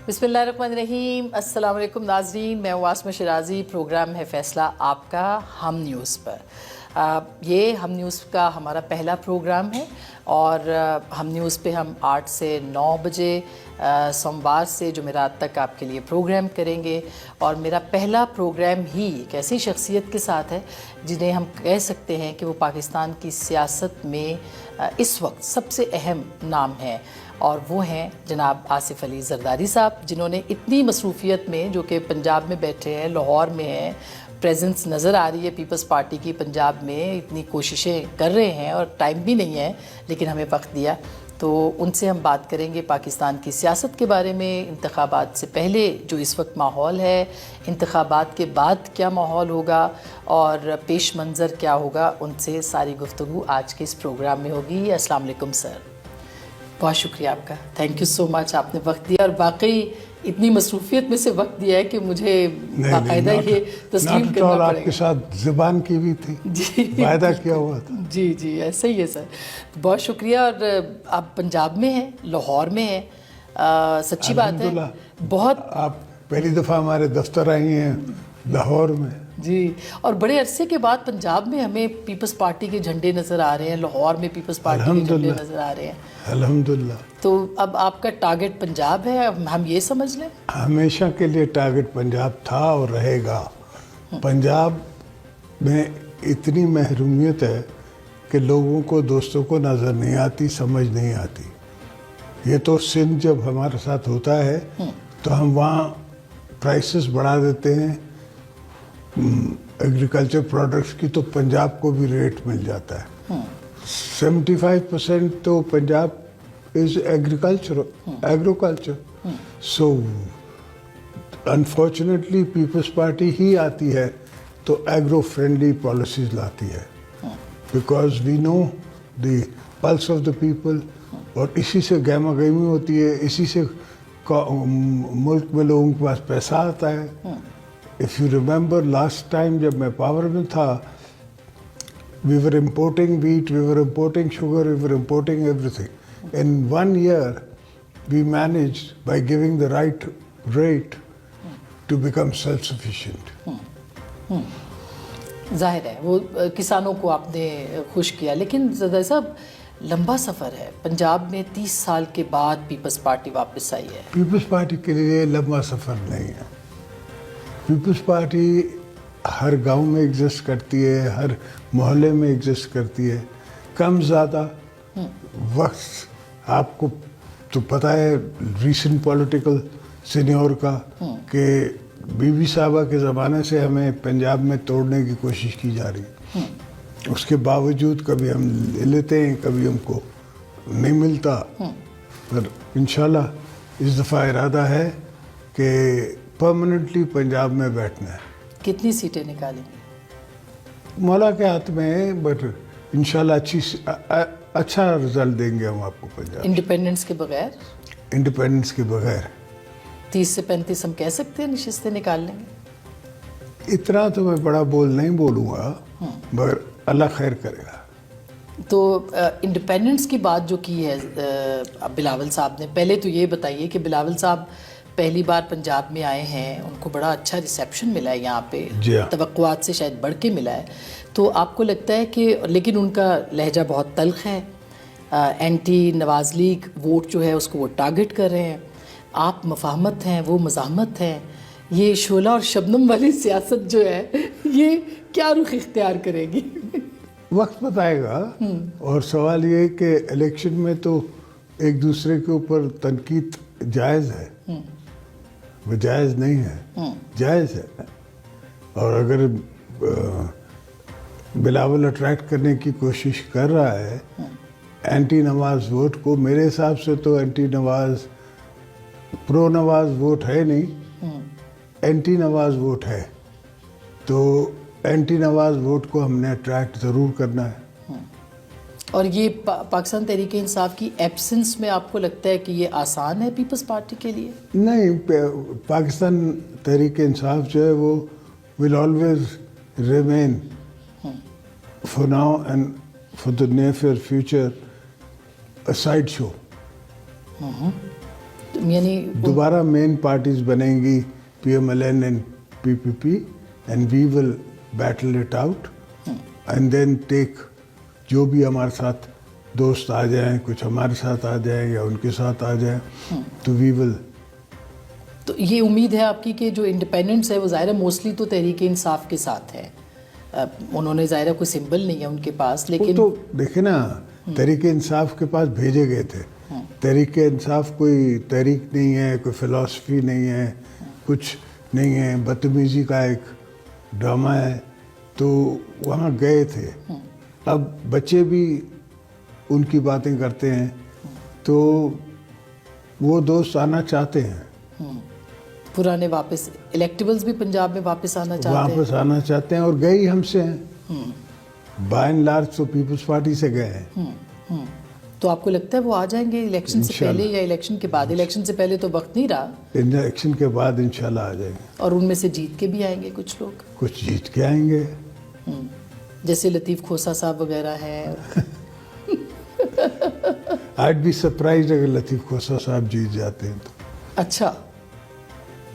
بسم اللہ الرحمن الرحیم. السلام علیکم ناظرین, میں واسمہ شرازی. پروگرام ہے فیصلہ آپ کا ہم نیوز پر. یہ ہم نیوز کا ہمارا پہلا پروگرام ہے اور ہم نیوز پہ ہم 8 سے 9 بجے سوموار سے جمعرات تک آپ کے لیے پروگرام کریں گے. اور میرا پہلا پروگرام ہی ایک ایسی شخصیت کے ساتھ ہے جنہیں ہم کہہ سکتے ہیں کہ وہ پاکستان کی سیاست میں اس وقت سب سے اہم نام ہیں, اور وہ ہیں جناب آصف علی زرداری صاحب, جنہوں نے اتنی مصروفیت میں, جو کہ پنجاب میں بیٹھے ہیں, لاہور میں ہیں, پریزنس نظر آ رہی ہے پیپلز پارٹی کی پنجاب میں, اتنی کوششیں کر رہے ہیں اور ٹائم بھی نہیں ہے لیکن ہمیں وقت دیا. تو ان سے ہم بات کریں گے پاکستان کی سیاست کے بارے میں, انتخابات سے پہلے جو اس وقت ماحول ہے, انتخابات کے بعد کیا ماحول ہوگا اور پیش منظر کیا ہوگا. ان سے ساری گفتگو آج کے اس پروگرام میں ہوگی. السلام علیکم سر, بہت شکریہ آپ کا, تھینک یو سو مچ, آپ نے وقت دیا اور واقعی اتنی مصروفیت میں سے وقت دیا ہے کہ مجھے باقاعدہ یہ تسلیم کرنا پڑے گا. آپ کے ساتھ زبان کی بھی تھی, جی وعدہ کیا ہوا تھا. جی جی ایسا ہی ہے سر, بہت شکریہ. اور آپ پنجاب میں ہیں, لاہور میں ہیں, سچی بات ہے. بہت آپ پہلی دفعہ ہمارے دفتر آئی ہیں لاہور میں. جی, اور بڑے عرصے کے بعد پنجاب میں ہمیں پیپلز پارٹی کے جھنڈے نظر آ رہے ہیں, لاہور میں پیپلز پارٹی کے جھنڈے نظر آ رہے ہیں. الحمدللہ. تو اب آپ کا ٹارگٹ پنجاب ہے, ہم یہ سمجھ لیں؟ ہمیشہ کے لیے ٹارگٹ پنجاب تھا اور رہے گا. پنجاب میں اتنی محرومیت ہے کہ لوگوں کو, دوستوں کو نظر نہیں آتی, سمجھ نہیں آتی. یہ تو سندھ جب ہمارے ساتھ ہوتا ہے تو ہم وہاں پرائسز بڑھا دیتے ہیں ایگریکلچر پروڈکٹس کی, تو پنجاب کو بھی ریٹ مل جاتا ہے. 75% تو Punjab is agriculture. So unfortunately Peoples Party ہی آتی ہے تو ایگرو فرینڈلی پالیسیز لاتی ہے, because we know the pulse of the people. اور اسی سے گہما گہمی ہوتی ہے, اسی سے ملک میں لوگوں کے پاس پیسہ آتا ہے. If you remember last time جب میں پاور میں تھا, we were importing wheat, we were importing sugar, we were importing everything. In 1 year, we managed by giving the right rate to become self-sufficient. ظاہر ہے وہ کسانوں کو آپ نے خوش کیا, لیکن زرداری صاحب لمبا سفر ہے. پنجاب میں 30 سال کے بعد پیپلز پارٹی واپس آئی ہے. پیپلز پارٹی کے لیے لمبا سفر نہیں ہے. پیپلز پارٹی ہر گاؤں میں ایگزسٹ کرتی ہے, ہر محلے میں ایگزسٹ کرتی ہے. کم زیادہ وقت آپ کو تو پتہ ہے ریسنٹ پولیٹیکل سینیور کا, کہ بی بی صاحبہ کے زمانے سے ہمیں پنجاب میں توڑنے کی کوشش کی جا رہی. اس کے باوجود کبھی ہم لے لیتے ہیں, کبھی ہم کو نہیں ملتا. پر انشاءاللہ اس دفعہ ارادہ ہے کہ پرماننٹلی پنجاب میں بیٹھنا ہے. کتنی سیٹیں نکالیں گے؟ مولا کے ہاتھ میں ہے, بٹ انشاءاللہ اچھا رزلٹ دیں گے ہم آپ کو پنجاب. انڈیپینڈنس کے بغیر؟ انڈیپینڈنس کے بغیر 30 سے 35 ہم کہہ سکتے ہیں نشستیں نکال لیں گے. اتنا تو میں بڑا بول نہیں بولوں گا, مگر اللہ خیر کرے گا. تو انڈیپینڈنس کی بات جو کی ہے بلاول صاحب نے, پہلے تو یہ بتائیے کہ بلاول صاحب پہلی بار پنجاب میں آئے ہیں, ان کو بڑا اچھا ریسیپشن ملا ہے یہاں پہ, توقعات سے شاید بڑھ کے ملا ہے. تو آپ کو لگتا ہے کہ, لیکن ان کا لہجہ بہت تلخ ہے, اینٹی نواز لیگ ووٹ جو ہے اس کو وہ ٹارگٹ کر رہے ہیں, آپ مفاہمت ہیں وہ مزاحمت ہیں. یہ شعلہ اور شبنم والی سیاست جو ہے یہ کیا رخ اختیار کرے گی؟ وقت بتائے گا. اور سوال یہ ہے کہ الیکشن میں تو ایک دوسرے کے اوپر تنقید جائز ہے, وہ جائز نہیں ہے, جائز ہے. اور اگر بلاول اٹریکٹ کرنے کی کوشش کر رہا ہے اینٹی نواز ووٹ کو, میرے حساب سے تو اینٹی نواز پرو نواز ووٹ ہے نہیں, اینٹی نواز ووٹ ہے. تو اینٹی نواز ووٹ کو ہم نے اٹریکٹ ضرور کرنا ہے. اور یہ پاکستان تحریک انصاف کی ایبسنس میں آپ کو لگتا ہے کہ یہ آسان ہے پیپلز پارٹی کے لیے؟ نہیں, پاکستان تحریک انصاف جو ہے وہ will always remain for now and for the near future a side show. یعنی دوبارہ مین پارٹیز بنیں گی PMLN and PPP and we will battle it out and then take جو بھی ہمارے ساتھ دوست آ جائیں, کچھ ہمارے ساتھ آ جائیں یا ان کے ساتھ آ جائیں, تو وی ول. تو یہ امید ہے آپ کی کہ جو انڈیپینڈنٹس ہے وہ ظاہر ہے موسٹلی تو تحریک انصاف کے ساتھ ہے, انہوں نے ظاہر کوئی سمبل نہیں ہے ان کے پاس, لیکن تو دیکھیں نا تحریک انصاف کے پاس بھیجے گئے تھے. تحریک انصاف کوئی تحریک نہیں ہے, کوئی فلسفی نہیں ہے, کچھ نہیں ہے, بدتمیزی کا ایک ڈرامہ ہے, تو وہاں گئے تھے. اب بچے بھی ان کی باتیں کرتے ہیں تو وہ دوست آنا چاہتے ہیں, پرانے واپس الیکٹیبلز بھی پنجاب میں واپس آنا چاہتے ہیں, واپس آنا چاہتے ہیں, اور گئے ہی ہم سے ہیں. بائی اینڈ لارج تو پیپلز پارٹی سے گئے ہیں. تو آپ کو لگتا ہے وہ آ جائیں گے الیکشن سے پہلے یا الیکشن کے بعد؟ الیکشن سے پہلے تو وقت نہیں رہا, الیکشن کے بعد انشاءاللہ آ جائیں گے. اور ان میں سے جیت کے بھی آئیں گے کچھ لوگ, کچھ جیت کے آئیں گے, جیسے لطیف کھوسہ صاحب وغیرہ ہیں. I'd be surprised اگر لطیف کھوسہ صاحب جیت جاتے ہیں تو. اچھا,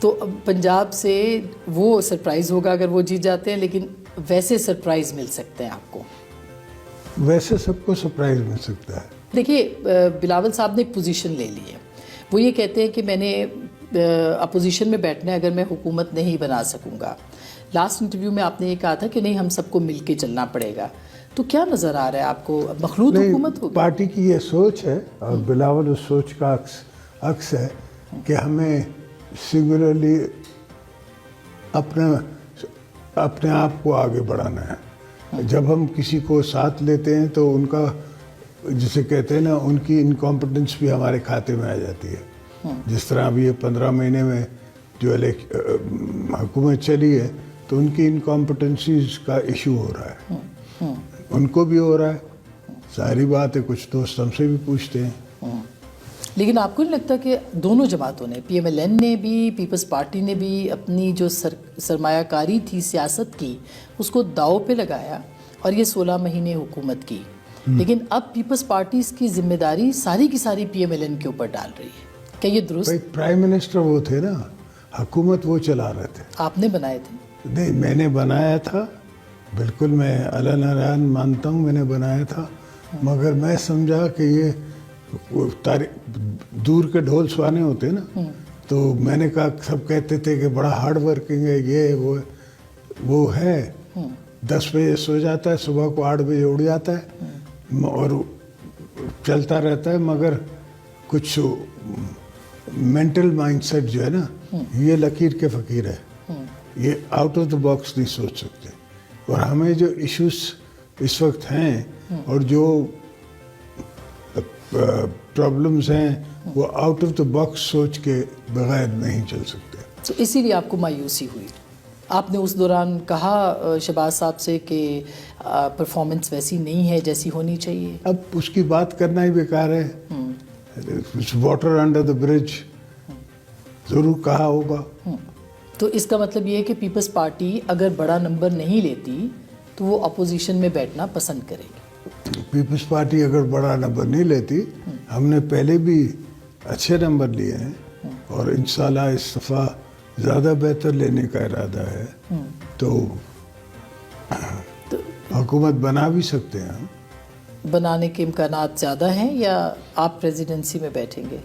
تو اب پنجاب سے وہ سرپرائز ہوگا اگر وہ جیت جاتے ہیں, لیکن ویسے سرپرائز مل سکتے ہیں آپ کو؟ ویسے سب کو سرپرائز مل سکتا ہے. دیکھیے بلاول صاحب نے ایک پوزیشن لے لی ہے, وہ یہ کہتے ہیں کہ میں نے اپوزیشن میں بیٹھنا ہے اگر میں حکومت نہیں بنا سکوں گا. لاسٹ انٹرویو میں آپ نے یہ کہا تھا کہ نہیں ہم سب کو مل کے چلنا پڑے گا, تو کیا نظر آ رہا ہے آپ کو, مخلوط حکومت ہوگی؟ پارٹی کی یہ سوچ ہے, اور بلاول اس سوچ کا عکس ہے کہ ہمیں سنگولرلی اپنے آپ کو آگے بڑھانا ہے. جب ہم کسی کو ساتھ لیتے ہیں تو ان کا, جسے کہتے ہیں نا, ان کی انکمپٹنس بھی ہمارے کھاتے میں آ جاتی ہے. جس طرح ابھی یہ 15 مہینے میں جو حکومت چلی ہے تو ان کی انکمپٹنسیز کا ایشو ہو رہا ہے, ان کو بھی ہو رہا ہے. ظاہری بات ہے, کچھ دوست ہم سے بھی پوچھتے ہیں. لیکن آپ کو نہیں لگتا کہ دونوں جماعتوں نے, PMLN نے بھی, پیپلز پارٹی نے بھی اپنی جو سرمایہ کاری تھی سیاست کی اس کو داؤ پہ لگایا اور یہ 16 مہینے حکومت کی, لیکن اب پیپلز پارٹیز کی ذمہ داری ساری کی ساری PMLN کے اوپر ڈال رہی ہے. کیا یہ درست؟ پرائم منسٹر وہ تھے نا, حکومت وہ چلا رہے تھے. آپ نے بنائے تھے؟ نہیں, میں نے بنایا تھا, بالکل میں اللہ مانتا ہوں میں نے بنایا تھا, مگر میں سمجھا کہ یہ دور کے ڈھول سوانے ہوتے ہیں نا, تو میں نے کہا, سب کہتے تھے کہ بڑا ہارڈ ورکنگ ہے, یہ وہ ہے, 10 بجے سو جاتا ہے, صبح کو 8 بجے اڑ جاتا ہے اور چلتا رہتا ہے, مگر کچھ مینٹل مائنڈ سیٹ جو ہے نا, یہ لکیر کے فقیر ہے, یہ آؤٹ آف دا باکس نہیں سوچ سکتے. اور ہمیں جو ایشوز اس وقت ہیں اور جو پرابلمز ہیں وہ آؤٹ آف دا باکس سوچ کے بغیر نہیں چل سکتے. تو اسی لیے آپ کو مایوسی ہوئی. آپ نے اس دوران کہا شہباز صاحب سے کہ پرفارمنس ویسی نہیں ہے جیسی ہونی چاہیے. اب اس کی بات کرنا ہی بیکار ہے. واٹر انڈر دا برج ضرور کہا ہوگا. تو اس کا مطلب یہ ہے کہ پیپلز پارٹی اگر بڑا نمبر نہیں لیتی تو وہ اپوزیشن میں بیٹھنا پسند کرے گی. پیپلز پارٹی اگر بڑا نمبر نہیں لیتی, ہم نے پہلے بھی اچھے نمبر لیے ہیں اور انشاءاللہ اس دفعہ زیادہ بہتر لینے کا ارادہ ہے, تو حکومت بنا بھی سکتے ہیں. بنانے کے امکانات زیادہ ہیں یا آپ پریزیڈنسی میں بیٹھیں گے؟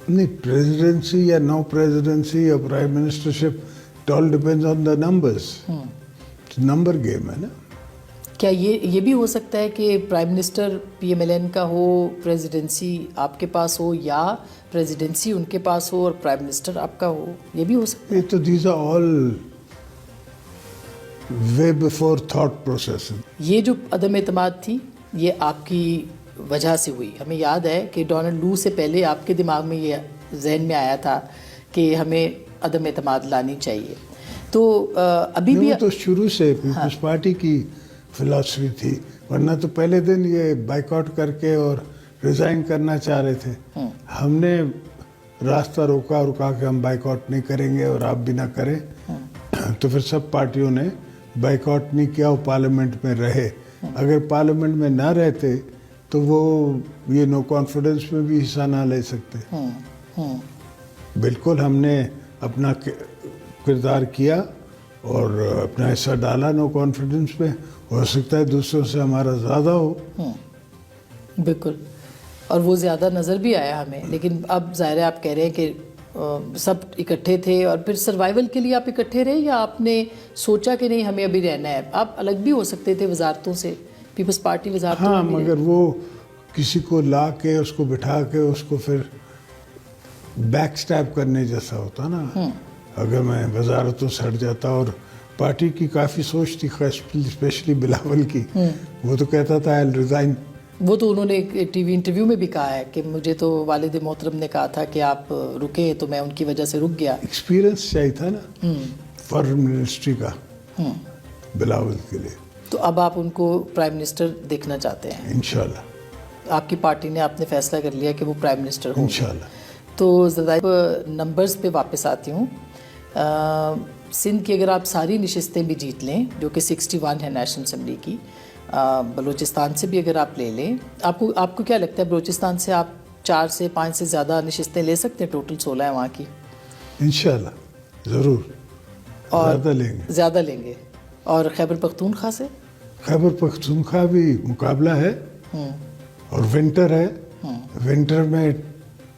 نہیں, پریزیڈنسی یا نو پریزیڈنسی یا prime ministership, it all depends on the numbers. Number game ہے نا. کیا یہ بھی ہو سکتا ہے کہ پرائم منسٹر PMLN کا ہو, پریزیڈنسی آپ کے پاس ہو, یا پریزیڈنسی ان کے پاس ہو اور پرائم منسٹر آپ کا ہو؟ یہ بھی ہو سکتا ہے. تو these are all way before that process. یہ جو عدم اعتماد تھی یہ آپ کی وجہ سے ہوئی. ہمیں یاد ہے کہ ڈونلڈ لو سے پہلے آپ کے دماغ میں یہ ذہن میں آیا تھا کہ ہمیں عدم اعتماد لانی چاہیے. تو ابھی بھی تو شروع سے پیپلز پارٹی کی فلاسفی تھی, ورنہ تو پہلے دن یہ بائیکاٹ کر کے اور ریزائن کرنا چاہ رہے تھے. ہم نے راستہ روکا کہ ہم بائیکاٹ نہیں کریں گے اور آپ بھی نہ کریں, تو پھر سب پارٹیوں نے بائیکاٹ نہیں کیا, وہ پارلیمنٹ میں رہے. اگر پارلیمنٹ میں نہ رہتے تو وہ یہ نو کانفیڈنس میں بھی حصہ نہ لے سکتے. بالکل ہم نے اپنا کردار کیا اور اپنا حصہ ڈالا نو کانفیڈنس میں. ہو سکتا ہے دوسروں سے ہمارا زیادہ ہو. بالکل, اور وہ زیادہ نظر بھی آیا ہمیں. لیکن اب ظاہر ہے آپ کہہ رہے ہیں کہ سب اکٹھے تھے, اور پھر سروائیول کے لیے آپ اکٹھے رہے, یا آپ نے سوچا کہ نہیں ہمیں ابھی رہنا ہے؟ آپ الگ بھی ہو سکتے تھے وزارتوں سے, پیپلز پارٹی وزارتوں ہاں, میں بھی مگر وہ کسی کو لا کے اس کو بٹھا کے اس کو پھر بیک سٹیپ کرنے جیسا ہوتا نا. اگر میں وزارتوں سے ہٹ جاتا, اور پارٹی کی کافی سوچ تھی اسپیشلی بلاول کی, وہ تو کہتا تھا I'll resign. وہ تو انہوں نے ایک ٹی وی انٹرویو میں بھی کہا ہے کہ مجھے تو والد محترم نے کہا تھا کہ آپ رکیں, تو میں ان کی وجہ سے رک گیا. ایکسپیرئنس چاہیے تھا نا فارن منسٹری کا بلاول کے لیے. تو اب آپ ان کو پرائم منسٹر دیکھنا چاہتے ہیں؟ انشاءاللہ. آپ کی پارٹی نے آپ نے فیصلہ کر لیا کہ وہ پرائم منسٹر ہوں؟ انشاءاللہ. تو ذرا نمبرز پہ واپس آتی ہوں. سندھ کی اگر آپ ساری نشستیں بھی جیت لیں, جو کہ 61 ہے نیشنل اسمبلی کی, بلوچستان سے بھی اگر آپ لے لیں, آپ کو کیا لگتا ہے بلوچستان سے آپ 4 سے 5 سے زیادہ نشستیں لے سکتے ہیں؟ ٹوٹل 16 ہے وہاں کی. انشاءاللہ ضرور, اور زیادہ لیں گے. اور خیبر پختونخوا سے؟ خیبر پختونخوا بھی مقابلہ ہے, اور ونٹر ہے. ونٹر میں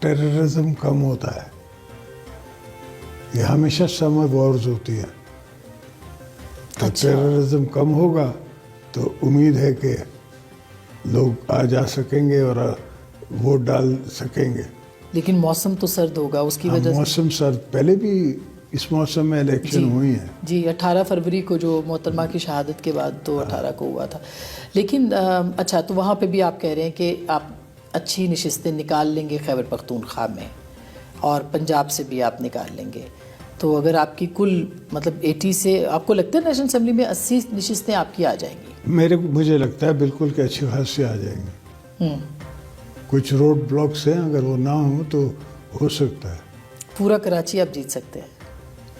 ٹیررزم کم ہوتا ہے. یہ ہمیشہ سمر وارز ہوتی ہیں, تو ٹیررزم کم ہوگا تو امید ہے کہ لوگ آ جا سکیں گے اور ووٹ ڈال سکیں گے. لیکن موسم تو سرد ہوگا, اس کی وجہ سے موسم سرد, پہلے بھی اس موسم میں الیکشن ہوئی ہیں. جی 18 فروری کو جو محترمہ کی شہادت کے بعد تو 18 کو ہوا تھا. لیکن اچھا, تو وہاں پہ بھی آپ کہہ رہے ہیں کہ آپ اچھی نشستیں نکال لیں گے خیبر پختونخوا میں, اور پنجاب سے بھی آپ نکال لیں گے. تو اگر آپ کی کل مطلب 80 سے, آپ کو لگتا ہے نیشنل اسمبلی میں 80 نشستیں آپ کی آ جائیں گی؟ مجھے لگتا ہے بالکل کہ اچھی خاصی آ جائیں گی. کچھ روڈ بلاکس ہیں, اگر وہ نہ ہوں تو ہو سکتا ہے. پورا کراچی آپ جیت سکتے ہیں؟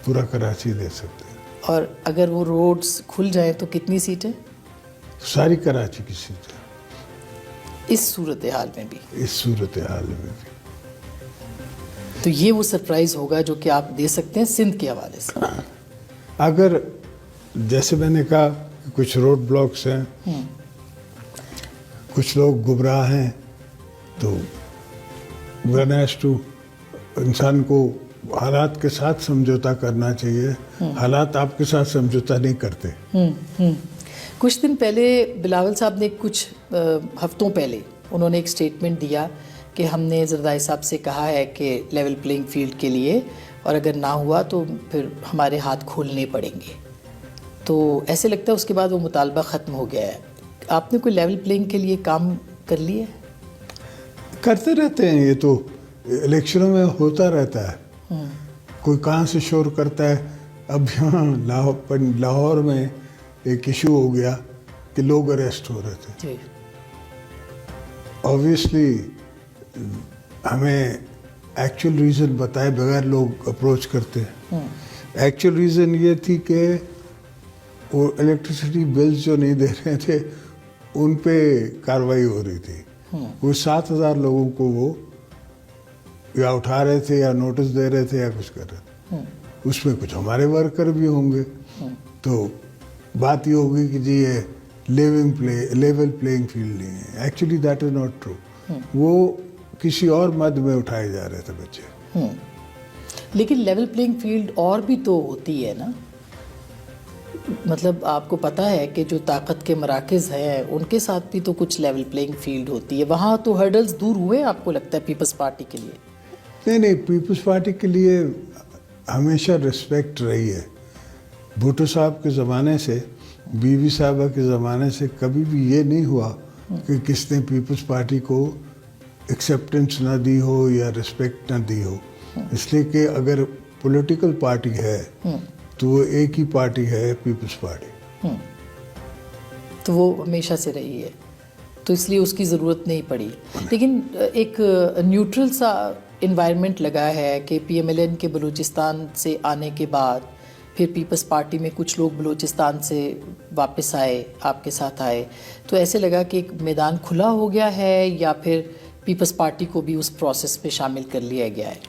پورا کراچی دے سکتے ہیں. اور اگر وہ روڈز کھل جائیں تو کتنی سیٹیں؟ ساری کراچی کی سیٹیں. اس صورتحال میں بھی؟ اس صورتحال میں بھی. تو یہ وہ سرپرائز ہوگا جو کہ آپ دے سکتے ہیں سندھ کے حوالے سے. اگر جیسے میں نے کہا کہ کچھ روڈ بلاکس ہیں, کچھ لوگ گمراہ ہیں, تو ون ہیز ٹو, انسان کو حالات کے ساتھ سمجھوتا کرنا چاہیے. حالات آپ کے ساتھ سمجھوتا نہیں کرتے. کچھ دن پہلے بلاول صاحب نے, کچھ ہفتوں پہلے انہوں نے ایک سٹیٹمنٹ دیا کہ ہم نے زردائی صاحب سے کہا ہے کہ لیول پلینگ فیلڈ کے لیے, اور اگر نہ ہوا تو پھر ہمارے ہاتھ کھولنے پڑیں گے. تو ایسے لگتا ہے اس کے بعد وہ مطالبہ ختم ہو گیا ہے. آپ نے کوئی لیول پلینگ کے لیے کام کر لیا ہے؟ کرتے رہتے ہیں, یہ تو الیکشنوں میں ہوتا رہتا ہے. کوئی کہاں سے شور کرتا ہے. اب یہاں لاہور میں ایک ایشو ہو گیا کہ لوگ اریسٹ ہو رہے تھے. جی. اوبویسلی ہمیں ایکچوئل ریزن بتائے بغیر لوگ اپروچ کرتے ہیں. ایکچوئل ریزن یہ تھی کہ وہ الیکٹریسٹی بلز جو نہیں دے رہے تھے ان پہ کارروائی ہو رہی تھی. وہ 7,000 لوگوں کو وہ یا اٹھا رہے تھے یا نوٹس دے رہے تھے یا کچھ کر رہے تھے. اس میں کچھ ہمارے ورکر بھی ہوں گے. تو بات یہ ہوگی کہ جی یہ لیول پلینگ فیلڈ نہیں ہے. Actually that is not true. وہ کسی اور مد میں اٹھائے جا رہے تھے بچے. لیکن لیول پلینگ فیلڈ اور بھی تو ہوتی ہے نا. مطلب آپ کو پتہ ہے کہ جو طاقت کے مراکز ہیں ان کے ساتھ بھی تو کچھ لیول پلینگ فیلڈ ہوتی ہے. وہاں تو ہرڈلز دور ہوئے آپ کو لگتا ہے پیپلز پارٹی کے لیے؟ نہیں, پیپلز پارٹی کے لیے ہمیشہ رسپیکٹ رہی ہے. بھٹو صاحب کے زمانے سے, بی بی صاحبہ کے زمانے سے کبھی بھی یہ نہیں ہوا کہ کس نے پیپلز پارٹی کو ایکسیپٹنس نہ دی ہو یا رسپیکٹ نہ دی ہو. اس لیے کہ اگر پولیٹیکل پارٹی ہے تو وہ ایک ہی پارٹی ہے, پیپلز پارٹی. تو وہ ہمیشہ سے رہی ہے, تو اس لیے اس کی ضرورت نہیں پڑی. لیکن ایک نیوٹرل سا انوائرمنٹ لگا ہے کہ پی ایم ایل این کے بلوچستان سے آنے کے بعد پھر پیپلز پارٹی میں کچھ لوگ بلوچستان سے واپس آئے, آپ کے ساتھ آئے, تو ایسے لگا کہ ایک میدان کھلا ہو گیا ہے, یا پھر پیپلز پارٹی کو بھی اس پروسیس پہ شامل کر لیا گیا ہے؟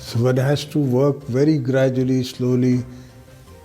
So one has to work very gradually, slowly,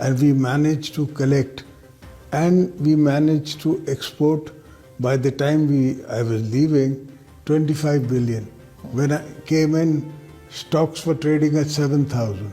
and we managed to collect, and we managed to export. By the time I was leaving, 25 billion. When I came in, stocks were trading at 7,000.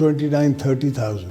29-30,000.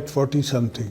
at 40 something.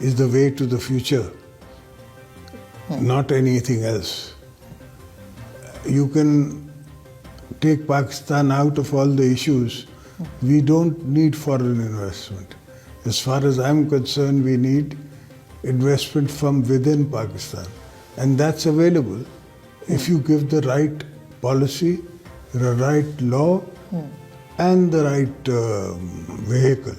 is the way to the future, not anything else. You can take Pakistan out of all the issues. We don't need foreign investment. As far as I'm concerned, we need investment from within Pakistan. And that's available if you give the right policy, the right law, and the right vehicle.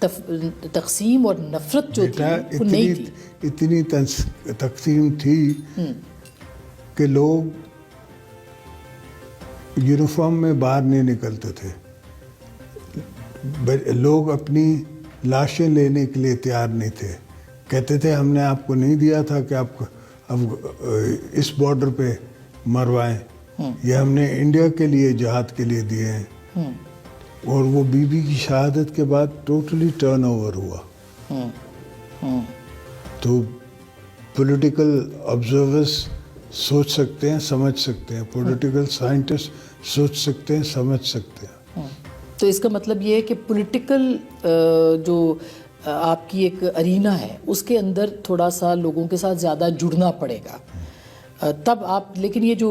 تقسیم اور نفرت جو تھی وہ نہیں تھی. اتنی تقسیم تھی کہ لوگ یونیفارم میں باہر نہیں نکلتے تھے. لوگ اپنی لاشیں لینے کے لیے تیار نہیں تھے. کہتے تھے ہم نے آپ کو نہیں دیا تھا کہ آپ اب اس بارڈر پہ مروائیں, یہ ہم نے انڈیا کے لیے جہاد کے لیے دیے ہیں. اور وہ بی بی کی شہادت کے بعد ٹوٹلی ٹرن اوور ہوا. تو پولیٹیکل آبزرورز سوچ سکتے ہیں, سمجھ سکتے ہیں, پولیٹیکل سائنٹسٹ سوچ سکتے ہیں, سمجھ سکتے ہیں. تو اس کا مطلب یہ ہے کہ پولیٹیکل جو آپ کی ایک ارینا ہے اس کے اندر تھوڑا سا لوگوں کے ساتھ زیادہ جڑنا پڑے گا تب آپ. لیکن یہ جو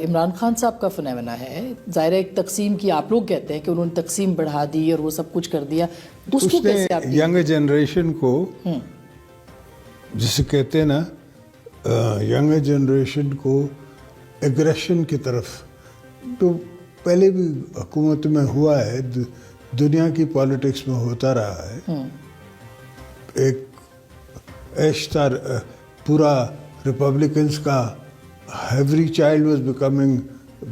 عمران خان صاحب کا فنامنا ہے, ظاہر ایک تقسیم کی آپ لوگ کہتے ہیں کہ انہوں نے تقسیم بڑھا دی اور وہ سب کچھ کر دیا, اس کو کیسے آپ ینگ جنریشن کو جسے کہتے ہیں نا, ینگ جنریشن کو ایگریشن کی طرف, تو پہلے بھی حکومت میں ہوا ہے, دنیا کی پالیٹکس میں ہوتا رہا ہے. ایک ایشتار پورا ریپبلکنس کا every child was becoming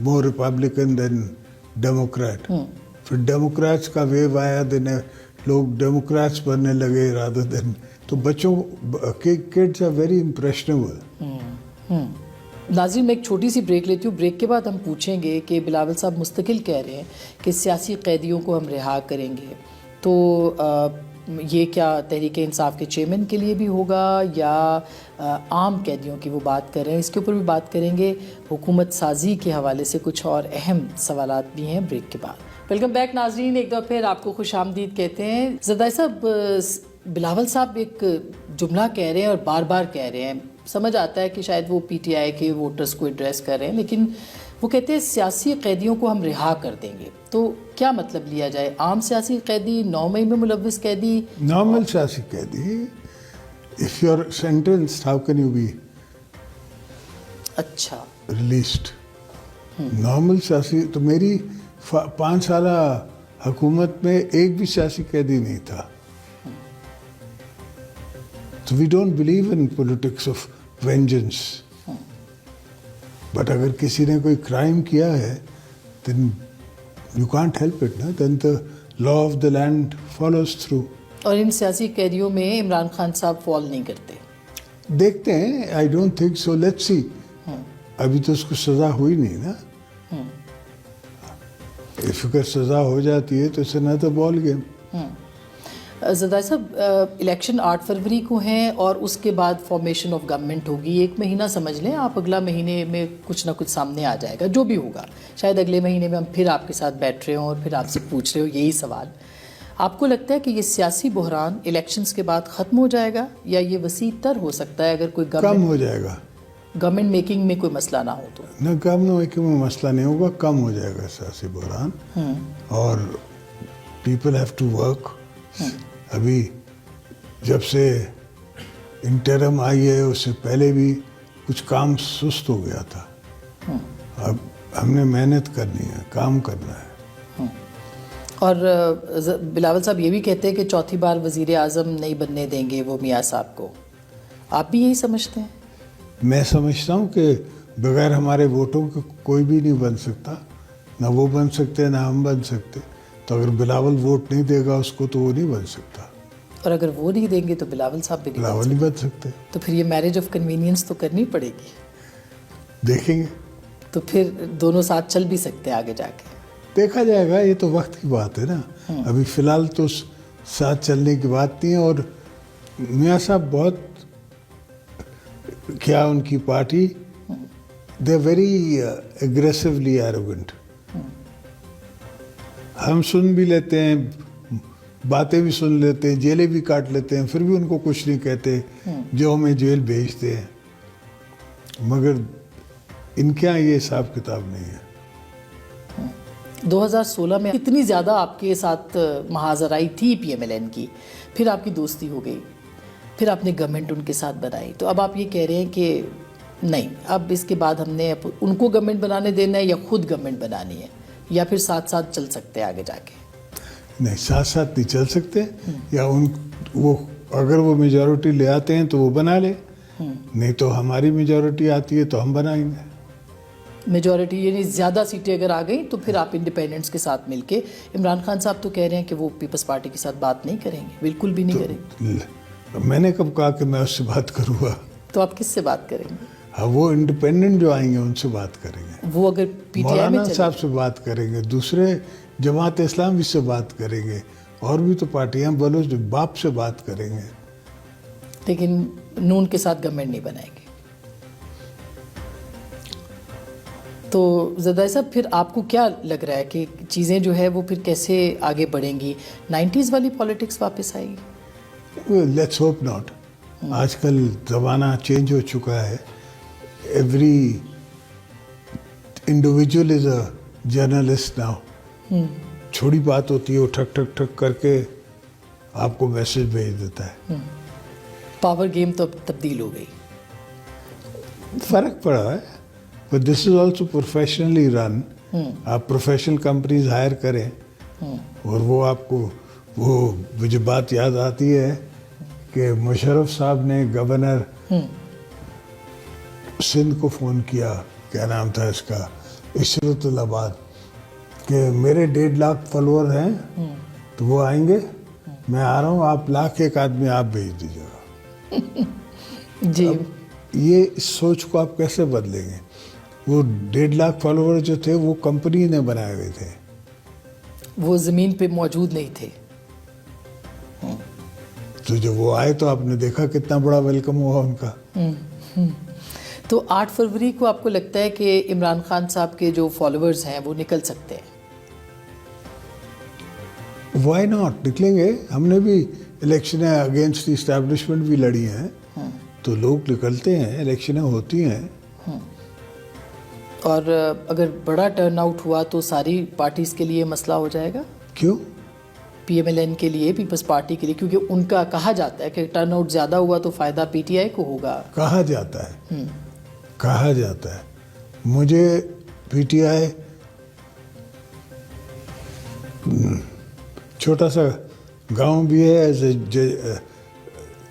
more Republican than Democrat. پھر ڈیموکریٹس کا ویو آیا, لوگ ڈیموکریٹس بننے لگے رادر دین. تو بچوں کڈس آر ویری امپریشنیبل. ناظرین میں ایک چھوٹی سی بریک لیتی ہوں. بریک کے بعد ہم پوچھیں گے کہ بلاول صاحب مستقل کہہ رہے ہیں کہ سیاسی قیدیوں کو ہم رہا کریں گے, تو یہ کیا تحریک انصاف کے چیئرمین کے لیے بھی ہوگا یا عام قیدیوں کی وہ بات کر رہے ہیں؟ اس کے اوپر بھی بات کریں گے. حکومت سازی کے حوالے سے کچھ اور اہم سوالات بھی ہیں بریک کے بعد. ویلکم بیک ناظرین, ایک دفعہ پھر آپ کو خوش آمدید کہتے ہیں. زرداری صاحب, بلاول صاحب ایک جملہ کہہ رہے ہیں اور بار بار کہہ رہے ہیں, سمجھ آتا ہے کہ شاید وہ پی ٹی آئی کے ووٹرز کو ایڈریس کر رہے ہیں, لیکن وہ کہتے ہیں سیاسی قیدیوں کو ہم رہا کر دیں گے. تو کیا مطلب لیا جائے؟ عام سیاسی قیدی, 9 مئی میں ملوث قیدی, نارمل سیاسی قیدی. if you are sentenced how can you be اچھا released? نارمل سیاسی تو میری 5 سالہ حکومت میں ایک بھی سیاسی قیدی نہیں تھا. تو we don't believe in politics of vengeance. But اگر کسی نے کوئی کرائم کیا ہے then you can't help it, نا, then the law of the land follows through. اور ان سیاسی قیدیوں میں عمران خان صاحب فال نہیں کرتے؟ دیکھتے ہیں, I don't think so, let's see. ابھی تو اس کو سزا ہوئی نہیں نا. if اگر سزا ہو جاتی ہے تو it's another ball game. Zardari صاحب, الیکشن 8 فروری کو ہیں اور اس کے بعد فارمیشن آف گورنمنٹ ہوگی. 1 مہینہ سمجھ لیں آپ, اگلا مہینے میں کچھ نہ کچھ سامنے آ جائے گا جو بھی ہوگا. شاید اگلے مہینے میں ہم پھر آپ کے ساتھ بیٹھ رہے ہوں اور پھر آپ سے پوچھ رہے ہو یہی سوال. آپ کو لگتا ہے کہ یہ سیاسی بحران الیکشنز کے بعد ختم ہو جائے گا یا یہ وسیع تر ہو سکتا ہے اگر کوئی کم ہو جائے گا, گورنمنٹ میکنگ میں کوئی مسئلہ نہ ہو تو؟ نہ, گورنمنٹ میکنگ میں مسئلہ نہیں ہوگا, کم ہو جائے گا سیاسی بحران. اور پیپل ہیو ٹو ورک. ابھی جب سے انٹرم آئی ہے اس سے پہلے بھی کچھ کام سست ہو گیا تھا. اب ہم نے محنت کرنی ہے, کام کرنا ہے. اور بلاول صاحب یہ بھی کہتے ہیں کہ چوتھی بار وزیر اعظم نہیں بننے دیں گے وہ میاں صاحب کو. آپ بھی یہی سمجھتے ہیں؟ میں سمجھتا ہوں کہ بغیر ہمارے ووٹوں کے کوئی بھی نہیں بن سکتا, نہ وہ بن سکتے نہ ہم بن سکتے. تو اگر بلاول ووٹ نہیں دے گا اس کو تو وہ نہیں بن سکتا. اور اگر وہ نہیں دیں گے تو بلاول صاحب بھی نہیں بن سکتے. تو پھر یہ میرج آف کنوینئنس تو کرنی پڑے گی. دیکھیں گے, تو پھر دونوں ساتھ چل بھی سکتے ہیں آگے جا کے. دیکھا جائے گا, یہ تو وقت کی بات ہے نا. ابھی فی الحال تو ساتھ چلنے کی بات نہیں ہے. اور میاں صاحب بہت, کیا ان کی پارٹی, they are very aggressively arrogant. ہم سن بھی لیتے ہیں, باتیں بھی سن لیتے ہیں, جیلیں بھی کاٹ لیتے ہیں, پھر بھی ان کو کچھ نہیں کہتے, جو ہمیں جیل بھیجتے ہیں. مگر ان کے یہاں یہ حساب کتاب نہیں ہے. 2016 میں اتنی زیادہ آپ کے ساتھ محاذرائی تھی پی ایم ایل این کی, پھر آپ کی دوستی ہو گئی, پھر آپ نے گورنمنٹ ان کے ساتھ بنائی. تو اب آپ یہ کہہ رہے ہیں کہ نہیں, اب اس کے بعد ہم نے ان کو گورنمنٹ بنانے دینا ہے یا خود گورنمنٹ بنانی ہے, یا پھر ساتھ ساتھ چل سکتے ہیں آگے جا کے؟ نہیں ساتھ ساتھ نہیں چل سکتے، یا وہ اگر وہ میجورٹی لے آتے ہیں تو وہ بنا لے، نہیں تو ہماری میجورٹی آتی ہے تو ہم بنائیں گے. میجورٹی یعنی زیادہ سیٹیں اگر آ گئیں تو پھر آپ انڈیپینڈنٹس کے ساتھ مل کے. عمران خان صاحب تو کہہ رہے ہیں کہ وہ پیپلز پارٹی کے ساتھ بات نہیں کریں گے، بالکل بھی نہیں کریں گے. میں نے کب کہا کہ میں اس سے بات کروں گا؟ تو آپ کس سے بات کریں گے؟ ہاں وہ انڈیپینڈنٹ جو آئیں گے ان سے بات کریں گے، وہ اگر پی ٹی آئی میں مولانا صاحب سے بات کریں گے، دوسرے جماعت اسلامی سے بات کریں گے، اور بھی تو پارٹیاں بلوچ باپ سے بات کریں گے. لیکن نون کے ساتھ گورنمنٹ نہیں بنائیں گے. تو زرداری صاحب پھر آپ کو کیا لگ رہا ہے کہ چیزیں جو ہے وہ پھر کیسے آگے بڑھیں گی؟ 90s والی پالیٹکس واپس آئے گی؟ Let's hope not. آج کل زمانہ چینج ہو چکا ہے. Every individual is a journalist now. چھوٹی بات ہوتی ہے وہ ٹھک ٹھک ٹھک کر کے آپ کو میسج بھیج دیتا ہے. پاور گیم تو اب تبدیل ہو گئی. فرق پڑا ہے، but this is also professionally run. آپ پروفیشنل کمپنیز ہائر کریں، اور وہ آپ کو وہ مجھے بات یاد آتی ہے کہ مشرف صاحب نے گورنر سندھ کو فون کیا، کیا نام تھا اس کا، عشرت الآباد، کہ میرے 1.5 لاکھ فالوور ہیں تو وہ آئیں گے، میں آ رہا ہوں، آپ 1,00,000 آدمی آپ بھیج دیجیے گا. جی یہ اس سوچ کو آپ کیسے بدلیں گے؟ وہ 1.5 لاکھ فالوور جو تھے وہ کمپنی نے بنائے ہوئے تھے، وہ زمین پہ موجود نہیں تھے. تو جب وہ آئے تو آپ نے دیکھا کتنا بڑا ویلکم ہوا ان کا. تو 8 فروری کو آپ کو لگتا ہے کہ عمران خان صاحب کے جو فالوورز ہیں وہ نکل سکتے ہیں؟ وائی ناٹ، نکلیں گے. ہم نے بھی الیکشنیں اگینسٹ دی اسٹیبلشمنٹ بھی لڑی ہیں، تو لوگ نکلتے ہیں، الیکشنیں ہوتی ہیں. اور اگر بڑا ٹرن آؤٹ ہوا تو ساری پارٹیز کے لیے مسئلہ ہو جائے گا؟ کیوں؟ پی ایم ایل این کے لیے، پیپلز پارٹی کے لیے، کیونکہ ان کا کہا جاتا ہے کہ ٹرن آؤٹ زیادہ ہوا تو فائدہ پی ٹی آئی کو ہوگا. کہا جاتا ہے، کہا جاتا ہے. مجھے پی ٹی آئی چھوٹا سا گاؤں بھی ہے،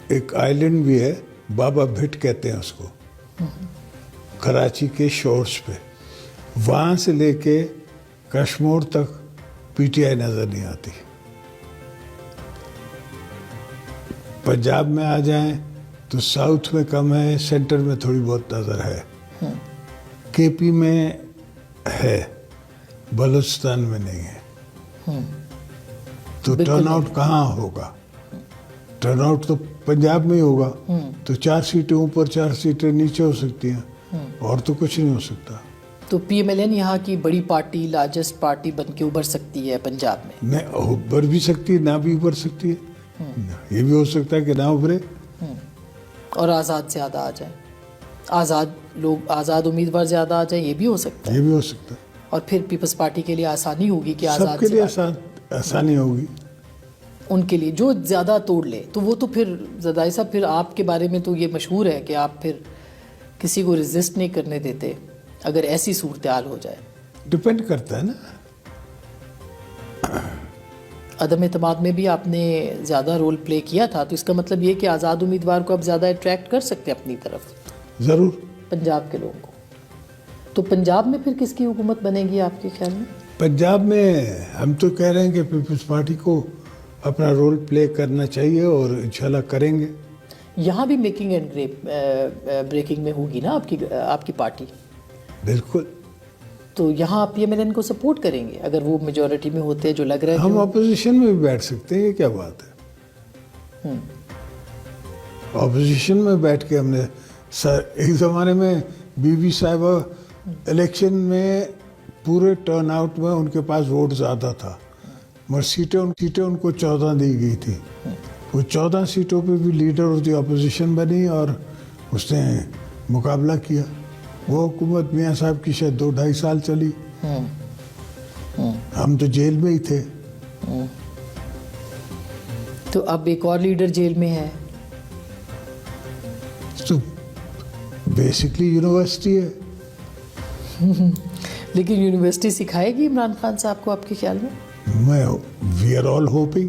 ایک آئی لینڈ بھی ہے، بابا بھٹ کہتے ہیں اس کو، کراچی کے شورز پہ. وہاں سے لے کے کشمور تک پی ٹی آئی نظر نہیں آتی. پنجاب میں آ جائیں تو ساؤتھ میں کم ہے، سینٹر میں تھوڑی بہت نظر ہے، کے پی میں ہے، بلوچستان میں نہیں ہے. تو ٹرن آؤٹ کہاں ہوگا؟ ٹرن آؤٹ تو پنجاب میں ہی ہوگا. تو 4 سیٹیں اوپر 4 سیٹیں نیچے ہو سکتی ہیں، اور تو کچھ نہیں ہو سکتا. تو پی ایم ایل این یہاں کی بڑی پارٹی، لارجسٹ پارٹی بن کے ابھر سکتی ہے پنجاب میں؟ نہیں ابھر بھی سکتی ہے، نہ بھی ابھر سکتی ہے. یہ بھی ہو سکتا ہے کہ نہ ابھرے. اور آزاد زیادہ آ جائیں، آزاد امیدوار زیادہ آ جائیں، یہ بھی ہو سکتا ہے. یہ بھی ہو سکتا ہے. اور پھر پیپلز پارٹی کے لیے آسانی ہوگی کہ آزاد سب کے لیے آسانی ہوگی. ان کے لیے جو زیادہ توڑ لے تو وہ تو پھر زرداری صاحب، پھر آپ کے بارے میں تو یہ مشہور ہے کہ آپ پھر کسی کو ریزسٹ نہیں کرنے دیتے اگر ایسی صورتحال ہو جائے. ڈپینڈ کرتا ہے نا. عدم اعتماد میں بھی آپ نے زیادہ رول پلے کیا تھا، تو اس کا مطلب یہ کہ آزاد امیدوار کو اب زیادہ اٹریکٹ کر سکتے ہیں اپنی طرف، ضرور پنجاب کے لوگوں کو. تو پنجاب میں پھر کس کی حکومت بنے گی آپ کے خیال میں؟ پنجاب میں ہم تو کہہ رہے ہیں کہ پیپلز پارٹی کو اپنا رول پلے کرنا چاہیے، اور انشاءاللہ کریں گے. یہاں بھی میکنگ اینڈ بریکنگ میں ہوگی نا آپ کی پارٹی؟ بالکل. تو یہاں آپ پی ایم ایل این کو سپورٹ کریں گے اگر وہ میجورٹی میں ہوتے ہیں، جو لگ رہا ہے؟ ہم اپوزیشن میں بھی بیٹھ سکتے ہیں، یہ کیا بات ہے. اپوزیشن میں بیٹھ کے ہم نے ایک زمانے میں بی بی صاحبہ الیکشن میں پورے ٹرن آؤٹ میں ان کے پاس ووٹ زیادہ تھا، مگر سیٹیں ان کو 14 دی گئی تھی. وہ 14 سیٹوں پہ بھی لیڈر آف دی اپوزیشن بنی اور اس نے مقابلہ کیا. وہ حکومت میاں صاحب کی شاید 2-2.5 سال چلی. ہم تو جیل میں ہی تھے. تو اب ایک اور لیڈر جیل میں ہے. تو بیسکلی یونیورسٹی ہے. لیکن یونیورسٹی سکھائے گی عمران خان صاحب کو آپ کے خیال میں؟ we are all hoping.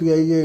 PIA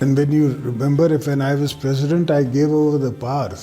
And when you remember, if when I was president, I gave over the powers.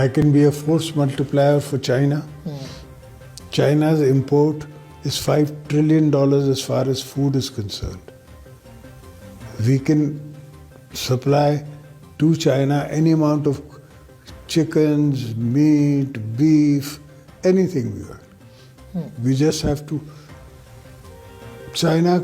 I can be a force multiplier for China. China's import is $5 trillion as far as food is concerned. We can supply to China any amount of chickens, meat, beef, anything we want. We just have to. China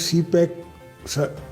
CPEC